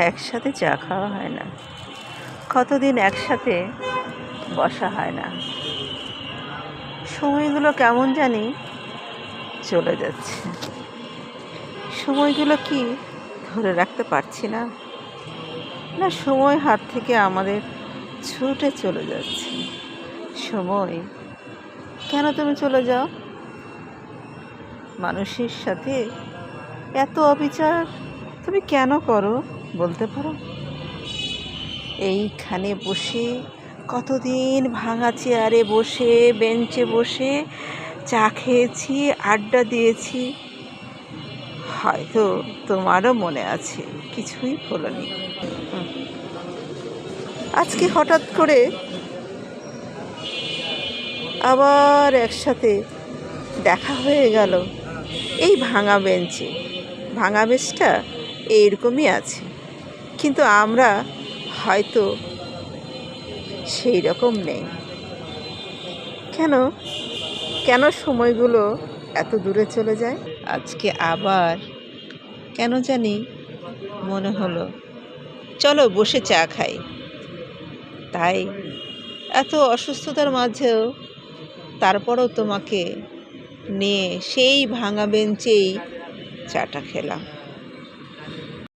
একসাথে চা খাওয়া হয় না, কতদিন একসাথে বসা হয় না। সময়গুলো কেমন জানি চলে যাচ্ছে। সময়গুলো কি ধরে রাখতে পারছি না, না সময় হাত থেকে আমাদের ছুটে চলে যাচ্ছে। সময়, কেন তুমি চলে যাও? মানুষের সাথে এত অবিচার তুমি কেন করো বলতে পারো? এইখানে বসে কতদিন ভাঙা চেয়ারে বসে, বেঞ্চে বসে চা খেয়েছি, আড্ডা দিয়েছি। হয়তো তোমারও মনে আছে, কিছুই ভোলনি। আজকে হঠাৎ করে আবার একসাথে দেখা হয়ে গেল এই ভাঙা বেঞ্চে। ভাঙা বেঞ্চটা এইরকমই আছে, কিন্তু আমরা হয়তো সেই রকম নেই। কেন কেন সময়গুলো এত দূরে চলে যায়? আজকে আবার কেন জানি মনে হলো চলো বসে চা খাই। তাই এত অসুস্থতার মাঝেও তারপরও তোমাকে নিয়ে সেই ভাঙা বেঞ্চেই চাটা খেলাম।